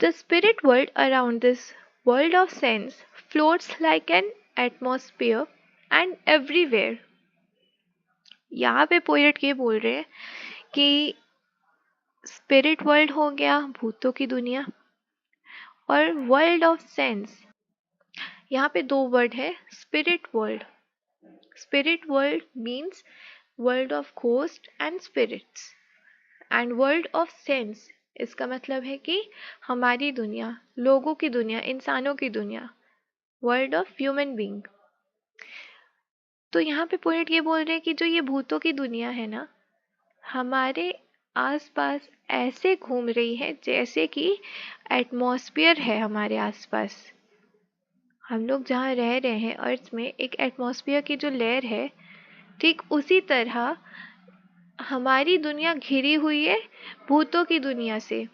The spirit world around this world of sense floats like an atmosphere and everywhere. यहाँ पे poet ये बोल रहे हैं कि स्पिरिट वर्ल्ड हो गया भूतों की दुनिया, और वर्ल्ड ऑफ सेंस, यहाँ पे दो वर्ड है, spirit world. Spirit world means world of ghost and spirits, and world of sense इसका मतलब है कि हमारी दुनिया, लोगों की दुनिया, इंसानों की दुनिया, वर्ल्ड ऑफ ह्यूमन बीइंग. तो यहाँ पे पोएट ये बोल रहे हैं कि जो ये भूतों की दुनिया है ना, हमारे आसपास ऐसे घूम रही है जैसे कि एटमॉस्फेयर है हमारे आसपास. हम लोग जहाँ रह रहे हैं अर्थ में, एक एटमॉस्फेयर की जो लेयर है, ठीक उसी तरह हमारी दुनिया घिरी हुई है भूतों की दुनिया से.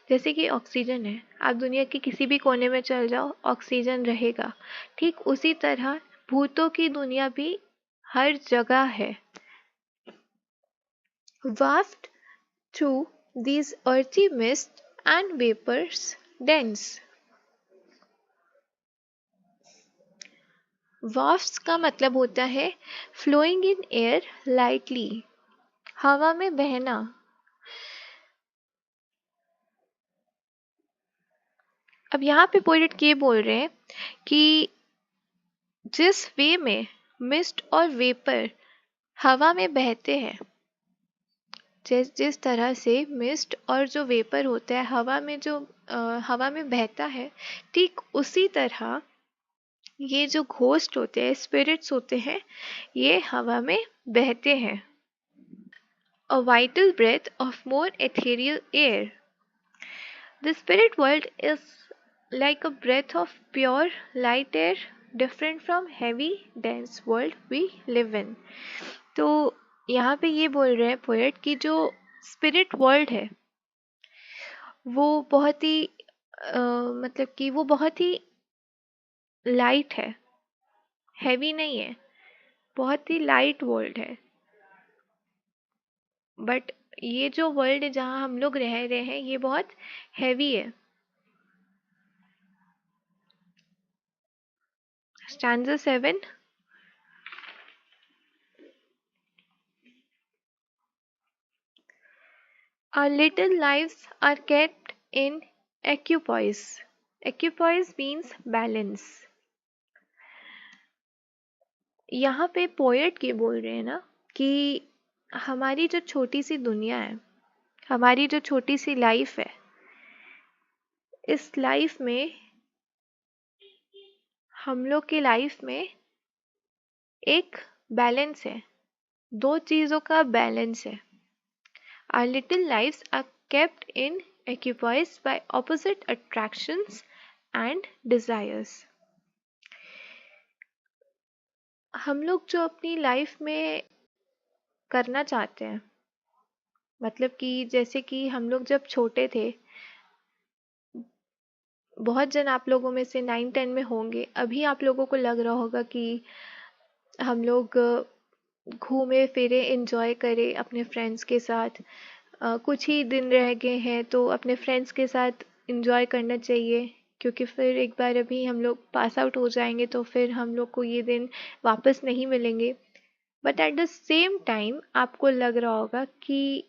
जैसे कि ऑक्सीजन है, आप दुनिया के किसी भी कोने में चल जाओ, ऑक्सीजन रहेगा. ठीक उसी तरह भूतों की दुनिया भी हर जगह है. Waft through these earthy mists and vapors dense. Wafts का मतलब होता है flowing in air lightly, हवा में बहना. अब यहाँ पे पोएट ये बोल रहे हैं कि जिस वे में मिस्ट और वेपर हवा में बहते हैं, जिस जिस तरह से मिस्ट और जो वेपर होता है हवा में, जो हवा में बहता है, ठीक उसी तरह ये जो घोस्ट होते हैं, स्पिरिट्स होते हैं, ये हवा में बहते हैं. A vital breath of more ethereal air. The spirit world is like a breath of pure light air, different from heavy dense world we live in. तो यहाँ पे ये बोल रहे हैं पोएट कि जो स्पिरिट वर्ल्ड है वो बहुत ही मतलब कि वो बहुत ही लाइट है, हैवी नहीं है, बहुत ही लाइट वर्ल्ड है. बट ये जो वर्ल्ड है जहाँ हम लोग रह रहे हैं, ये बहुत हैवी है. Stanza 7. Our little lives are kept in equipoise. Equipoise means balance. यहाँ पे पोएट ये बोल रहे हैं ना कि हमारी जो छोटी सी दुनिया है, हमारी जो छोटी सी लाइफ है, इस लाइफ में, हम लोग की लाइफ में एक बैलेंस है, दो चीज़ों का बैलेंस है. Our little lives are kept in equipoise by opposite attractions and desires. हम लोग जो अपनी लाइफ में करना चाहते हैं, मतलब कि जैसे कि हम लोग जब छोटे थे, बहुत जन आप लोगों में से 9-10 में होंगे, अभी आप लोगों को लग रहा होगा कि हम लोग घूमे फिरे, एंजॉय करें अपने फ्रेंड्स के साथ. कुछ ही दिन रह गए हैं तो अपने फ्रेंड्स के साथ एंजॉय करना चाहिए, क्योंकि फिर एक बार अभी हम लोग पास आउट हो जाएंगे तो फिर हम लोग को ये दिन वापस नहीं मिलेंगे. But at the same time आपको लग रहा होगा कि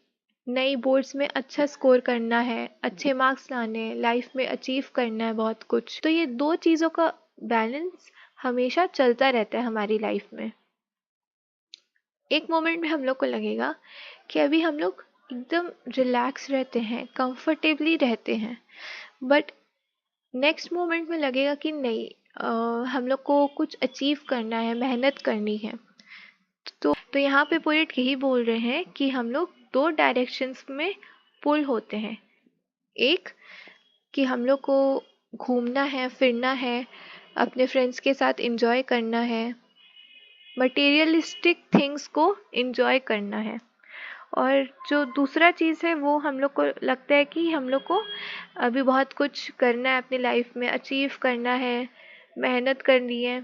नई बोर्ड्स में अच्छा स्कोर करना है, अच्छे मार्क्स लाने हैं, लाइफ में अचीव करना है बहुत कुछ. तो ये दो चीज़ों का बैलेंस हमेशा चलता रहता है हमारी लाइफ में. एक मोमेंट में हम लोग को लगेगा कि अभी हम लोग एकदम रिलैक्स रहते हैं, कंफर्टेबली रहते हैं, बट नेक्स्ट मोमेंट में लगेगा कि नहीं, हम लोग को कुछ अचीव करना है, मेहनत करनी है. तो यहाँ पे पोएट यही बोल रहे हैं कि हम लोग दो डायरेक्शंस में पुल होते हैं. एक कि हम लोग को घूमना है, फिरना है, अपने फ्रेंड्स के साथ एंजॉय करना है, मटेरियलिस्टिक थिंग्स को एंजॉय करना है. और जो दूसरा चीज़ है वो हम लोग को लगता है कि हम लोग को अभी बहुत कुछ करना है अपनी लाइफ में, अचीव करना है, मेहनत करनी है.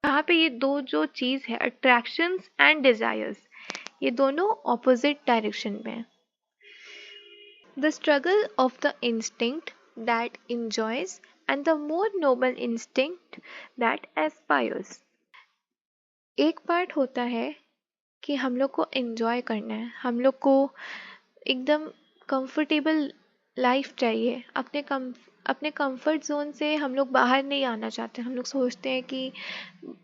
यहाँ पे ये दो जो चीज़ है, अट्रैक्शंस एंड डिज़ायर्स, ये दोनों ऑपोजिट डायरेक्शन में है. The struggle of the instinct that enjoys and the more noble instinct that aspires. एक पार्ट होता है कि हम लोग को एंजॉय करना है, हम लोग को एकदम कंफर्टेबल लाइफ चाहिए, अपने कंफर्ट जोन से हम लोग बाहर नहीं आना चाहते। हम लोग सोचते हैं कि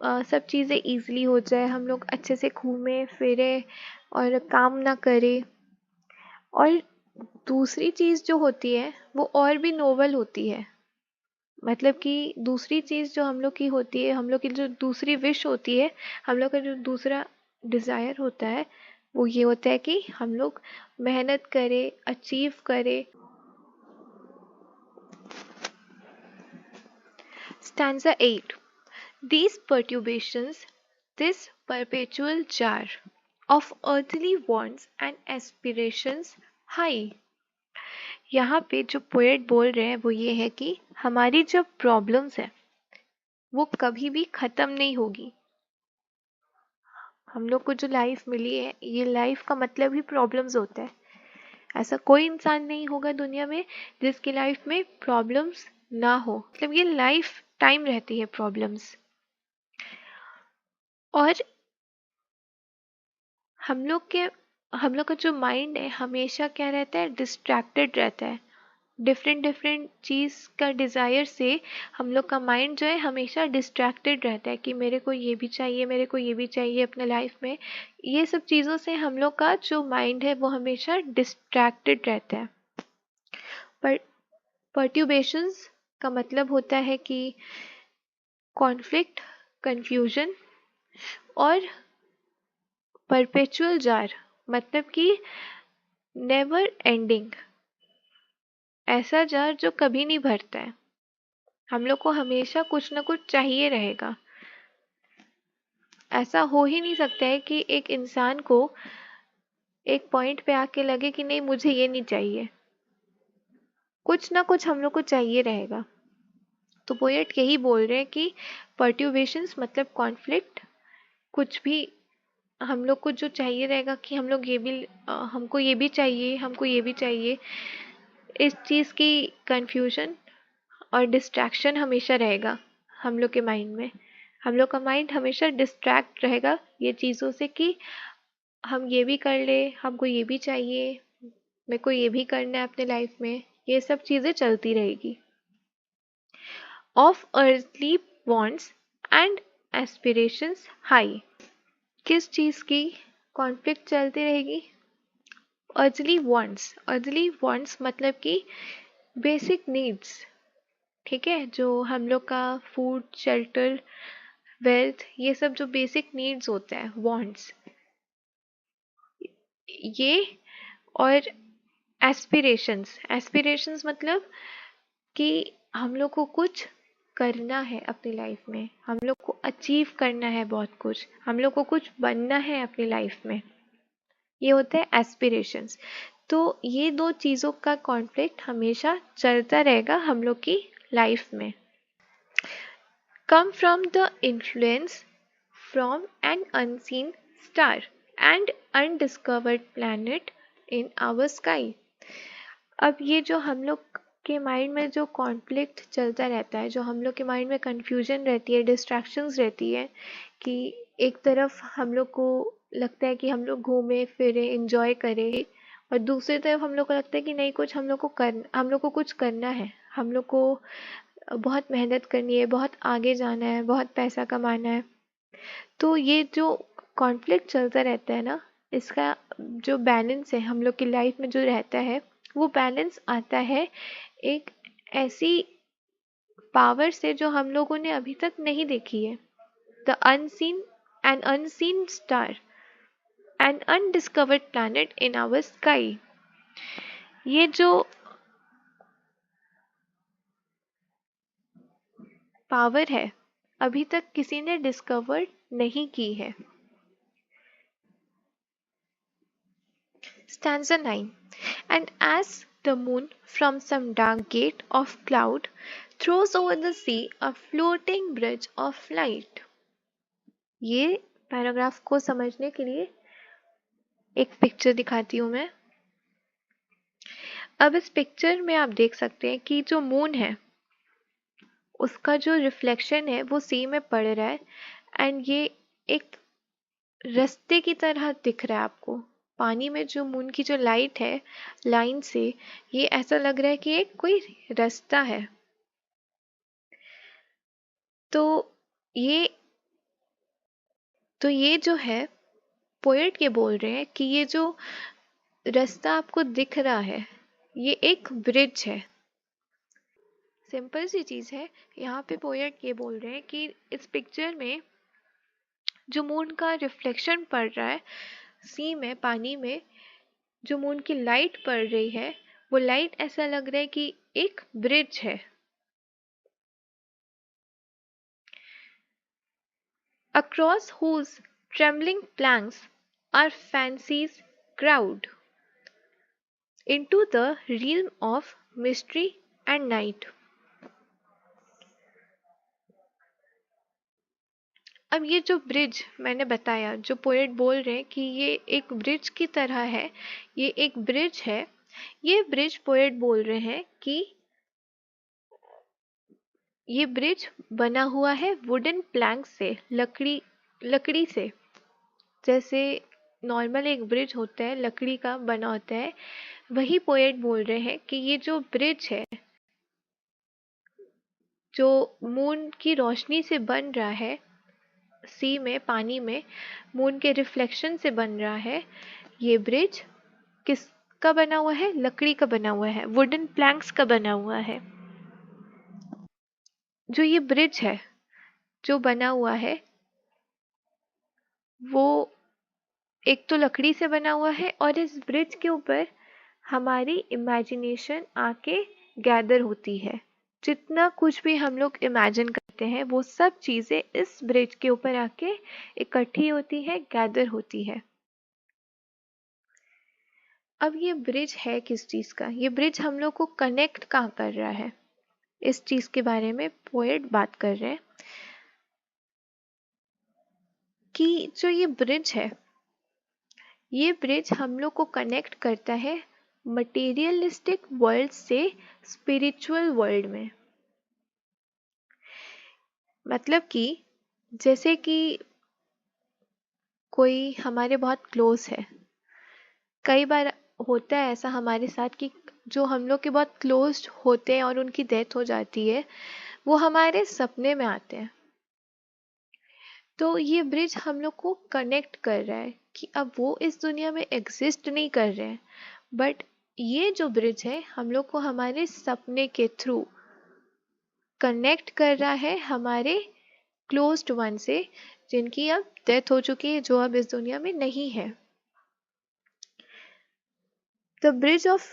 सब चीज़ें इजीली हो जाए, हम लोग अच्छे से घूमें फिरे और काम ना करें। और दूसरी चीज़ जो होती है वो और भी नोबल होती है। मतलब कि दूसरी चीज़ जो हम लोग की होती है, हम लोग की जो दूसरी विश होती है, हम लोग का जो दूसरा डिज़ायर होता है, वो ये होता है कि हम लोग मेहनत करें, अचीव करें। Stanza 8. These perturbations, this perpetual jar of earthly wants and aspirations high. यहाँ पे जो पोएट बोल रहे हैं वो ये है कि हमारी जो प्रॉब्लम्स है वो कभी भी ख़त्म नहीं होगी। हम लोग को जो लाइफ मिली है, ये लाइफ का मतलब ही प्रॉब्लम्स होता है। ऐसा कोई इंसान नहीं होगा दुनिया में जिसकी लाइफ में प्रॉब्लम्स ना हो। मतलब ये लाइफ टाइम रहती है प्रॉब्लम्स। और हम लोग का जो माइंड है हमेशा क्या रहता है, डिस्ट्रैक्टेड रहता है। डिफरेंट डिफरेंट चीज़ का डिज़ायर से हम लोग का माइंड जो है हमेशा डिस्ट्रैक्टेड रहता है कि मेरे को ये भी चाहिए, मेरे को ये भी चाहिए अपने लाइफ में। ये सब चीज़ों से हम लोग का जो माइंड है वो हमेशा डिस्ट्रैक्टेड रहता है। पर पर्ट्यूबेशंस का मतलब होता है कि कॉन्फ्लिक्ट, कंफ्यूजन। और परपेचुअल जार मतलब कि नेवर एंडिंग, ऐसा जार जो कभी नहीं भरता है। हम लोग को हमेशा कुछ ना कुछ चाहिए रहेगा। ऐसा हो ही नहीं सकता है कि एक इंसान को एक पॉइंट पे आके लगे कि नहीं मुझे ये नहीं चाहिए। कुछ ना कुछ हम लोग को चाहिए रहेगा। तो पोएट यही बोल रहे हैं कि पर्ट्यूबेशंस मतलब कॉन्फ्लिक्ट, कुछ भी हम लोग को जो चाहिए रहेगा कि हम लोग ये भी हमको ये भी चाहिए, हमको ये भी चाहिए। इस चीज़ की कंफ्यूजन और डिस्ट्रैक्शन हमेशा रहेगा हम लोग के माइंड में। हम लोग का माइंड हमेशा डिस्ट्रैक्ट रहेगा ये चीज़ों से कि हम ये भी कर ले, हमको ये भी चाहिए, मेरे को ये भी करना है अपने लाइफ में। ये सब चीज़ें चलती रहेगी। Of earthly wants and aspirations high, किस चीज़ की कॉन्फ्लिक्ट चलती रहेगी? अर्जली वॉन्ट्स मतलब कि बेसिक नीड्स, ठीक है, जो हम लोग का फूड, शेल्टर, वेल्थ, ये सब जो बेसिक नीड्स होता है, वांट्स, ये। और एस्पिरेशंस मतलब कि हम लोग को कुछ करना है अपनी लाइफ में, हम लोग को अचीव करना है बहुत कुछ, हम लोग को कुछ बनना है अपनी लाइफ में, ये होता है एस्पिरेशंस। तो ये दो चीज़ों का कॉन्फ्लिक्ट हमेशा चलता रहेगा हम लोग की लाइफ में। Come from the influence from an unseen star and undiscovered planet in our sky. अब ये जो हम लोग के माइंड में जो कॉन्फ्लिक्ट चलता रहता है, जो हम लोग के माइंड में कंफ्यूजन रहती है, डिस्ट्रैक्शंस रहती है कि एक तरफ हम लोग को लगता है कि हम लोग घूमें फिरें, एंजॉय करें, और दूसरी तरफ हम लोग को लगता है कि नहीं, कुछ हम लोग को कुछ करना है, हम लोग को बहुत मेहनत करनी है, बहुत आगे जाना है, बहुत पैसा कमाना है। तो ये जो कॉन्फ्लिक्ट चलता रहता है ना, इसका जो बैलेंस है हम लोग की लाइफ में जो रहता है, वो बैलेंस आता है एक ऐसी पावर से जो हम लोगों ने अभी तक नहीं देखी है। The unseen star an undiscovered planet in our sky. ये जो पावर है अभी तक किसी ने डिस्कवर नहीं की है। Stanza 9. And as the moon from some dark gate of cloud throws over the sea a floating bridge of light. ये पैराग्राफ को समझने के लिए एक पिक्चर दिखाती हूँ मैं। अब इस पिक्चर में आप देख सकते हैं कि जो मून है उसका जो रिफ्लेक्शन है वो सी में पड़ रहा है एंड ये एक रास्ते की तरह दिख रहा है आपको। पानी में जो मून की जो लाइट है लाइन से, ये ऐसा लग रहा है कि एक कोई रास्ता है। तो ये ये जो है पोएट ये बोल रहे हैं कि ये जो रास्ता आपको दिख रहा है ये एक ब्रिज है। सिंपल सी चीज है। यहाँ पे पोएट ये बोल रहे हैं कि इस पिक्चर में जो मून का रिफ्लेक्शन पड़ रहा है सी में, पानी में जो मून की लाइट पड़ रही है वो लाइट ऐसा लग रहा है कि एक ब्रिज है। Across whose trembling planks are fancies crowd into the realm of mystery and night। अब ये जो ब्रिज मैंने बताया, जो पोएट बोल रहे हैं कि ये एक ब्रिज की तरह है, ये एक ब्रिज है। ये ब्रिज पोएट बोल रहे हैं कि ये ब्रिज बना हुआ है वुडन प्लैंक से, लकड़ी से। जैसे नॉर्मल एक ब्रिज होता है लकड़ी का बना होता है, वही पोएट बोल रहे हैं कि ये जो ब्रिज है जो मून की रोशनी से बन रहा है, सी में, पानी में मून के रिफ्लेक्शन से बन रहा है, ये ब्रिज किसका बना हुआ है? लकड़ी का बना हुआ है, वुडन प्लैंक्स का बना हुआ है। जो ये ब्रिज है जो बना हुआ है वो एक तो लकड़ी से बना हुआ है और इस ब्रिज के ऊपर हमारी इमेजिनेशन आके गैदर होती है। जितना कुछ भी हम लोग इमेजिन करते हैं वो सब चीजें इस ब्रिज के ऊपर आके इकट्ठी होती है, गैदर होती है। अब ये ब्रिज है किस चीज का? ये ब्रिज हम लोग को कनेक्ट कहाँ कर रहा है? इस चीज के बारे में पोएट बात कर रहे हैं कि जो ये ब्रिज है, ये ब्रिज हम लोग को कनेक्ट करता है मटेरियलिस्टिक वर्ल्ड से स्पिरिचुअल वर्ल्ड में। मतलब कि जैसे कि कोई हमारे बहुत क्लोज है, कई बार होता है ऐसा हमारे साथ कि जो हम लोग के बहुत क्लोज होते हैं और उनकी डेथ हो जाती है, वो हमारे सपने में आते हैं। तो ये ब्रिज हम लोग को कनेक्ट कर रहा है कि अब वो इस दुनिया में एग्जिस्ट नहीं कर रहे हैं, बट ये जो ब्रिज है हम लोग को हमारे सपने के थ्रू कनेक्ट कर रहा है हमारे क्लोज्ड वन से, जिनकी अब डेथ हो चुकी है, जो अब इस दुनिया में नहीं है। The bridge of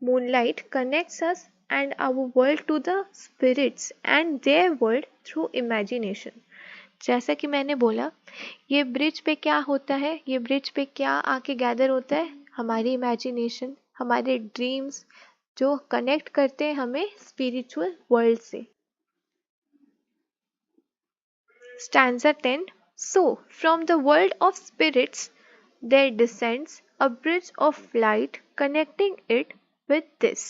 moonlight connects us and our world to the spirits and their world through imagination। जैसा कि मैंने बोला, ये ब्रिज पे क्या होता है, ये ब्रिज पे क्या आके गैदर होता है? हमारी इमेजिनेशन, हमारे ड्रीम्स जो कनेक्ट करते हैं हमें स्पिरिचुअल वर्ल्ड से। Stanza 10। So, from the world of spirits there descends a bridge of light connecting it with this।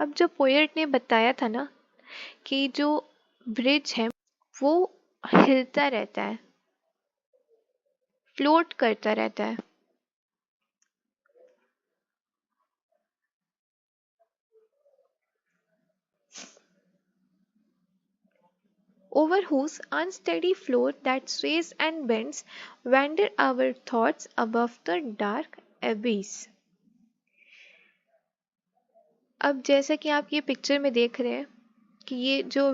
अब जो पोएट ने बताया था ना कि जो ब्रिज है वो हिलता रहता है, फ्लोट करता रहता है। Over whose unsteady floor that sways and bends wander our thoughts above the dark abyss। अब जैसा कि आप ये पिक्चर में देख रहे हैं कि ये जो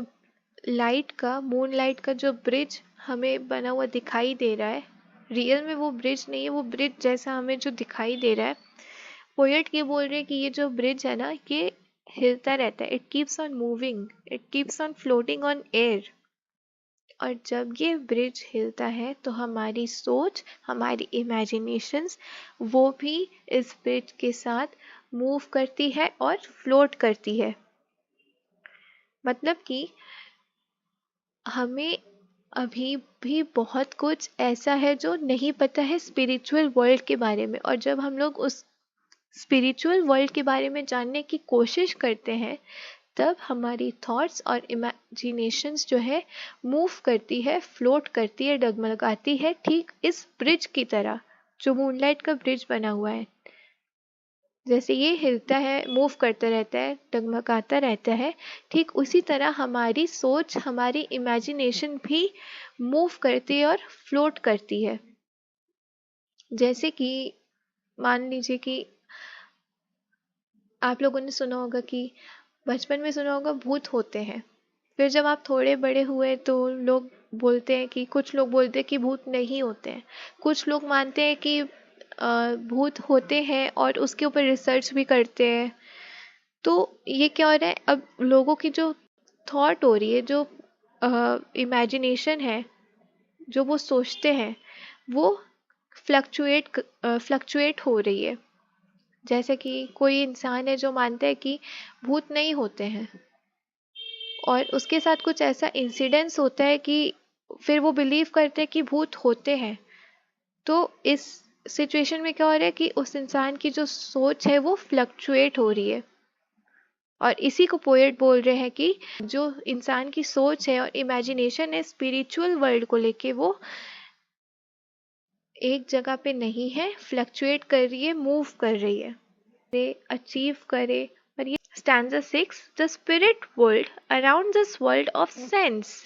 लाइट का, मून लाइट का जो ब्रिज हमें बना हुआ दिखाई दे रहा है, रियल में वो ब्रिज नहीं है, वो ब्रिज जैसा हमें जो दिखाई दे रहा है, पोएट ये बोल रहे हैं कि ये जो ब्रिज है ना ये हिलता रहता है। It keeps on moving, it keeps on floating on air. और जब ये ब्रिज हिलता है तो हमारी सोच, हमारी इमेजिनेशंस वो भी इस ब्रिज के साथ मूव करती है और फ्लोट करती है। मतलब कि हमें अभी भी बहुत कुछ ऐसा है जो नहीं पता है स्पिरिचुअल वर्ल्ड के बारे में, और जब हम लोग उस स्पिरिचुअल वर्ल्ड के बारे में जानने की कोशिश करते हैं तब हमारी थॉट्स और इमेजिनेशंस जो है मूव करती है, फ्लोट करती है, डगमगाती है, ठीक इस ब्रिज की तरह जो मूनलाइट का ब्रिज बना हुआ है। जैसे ये हिलता है, मूव करता रहता है, डगमगाता रहता है, ठीक उसी तरह हमारी सोच, हमारी इमेजिनेशन भी मूव करती है और फ्लोट करती है। जैसे कि मान लीजिए कि आप लोगों ने सुना होगा कि बचपन में सुना होगा भूत होते हैं। फिर जब आप थोड़े बड़े हुए तो लोग बोलते हैं कि, कुछ लोग बोलते हैं कि भूत नहीं होते हैं, कुछ लोग मानते हैं कि भूत होते हैं और उसके ऊपर रिसर्च भी करते हैं। तो ये क्या हो रहा है, अब लोगों की जो थॉट हो रही है, जो इमेजिनेशन है, जो वो सोचते हैं, वो फ्लक्चुएट हो रही है। जैसे कि कोई इंसान है जो मानता है कि भूत नहीं होते हैं और उसके साथ कुछ ऐसा इंसिडेंस होता है कि फिर वो बिलीव करते हैं कि भूत होते हैं। तो इस सिचुएशन में क्या हो रहा है कि उस इंसान की जो सोच है वो फ्लक्चुएट हो रही है, और इसी को पोएट बोल रहे हैं कि जो इंसान की सोच है और इमेजिनेशन है स्पिरिचुअल वर्ल्ड को लेके, वो एक जगह पे नहीं है, फ्लक्चुएट कर रही है, मूव कर रही है, अचीव करे। और ये stanza 6, the spirit world around this world of sense.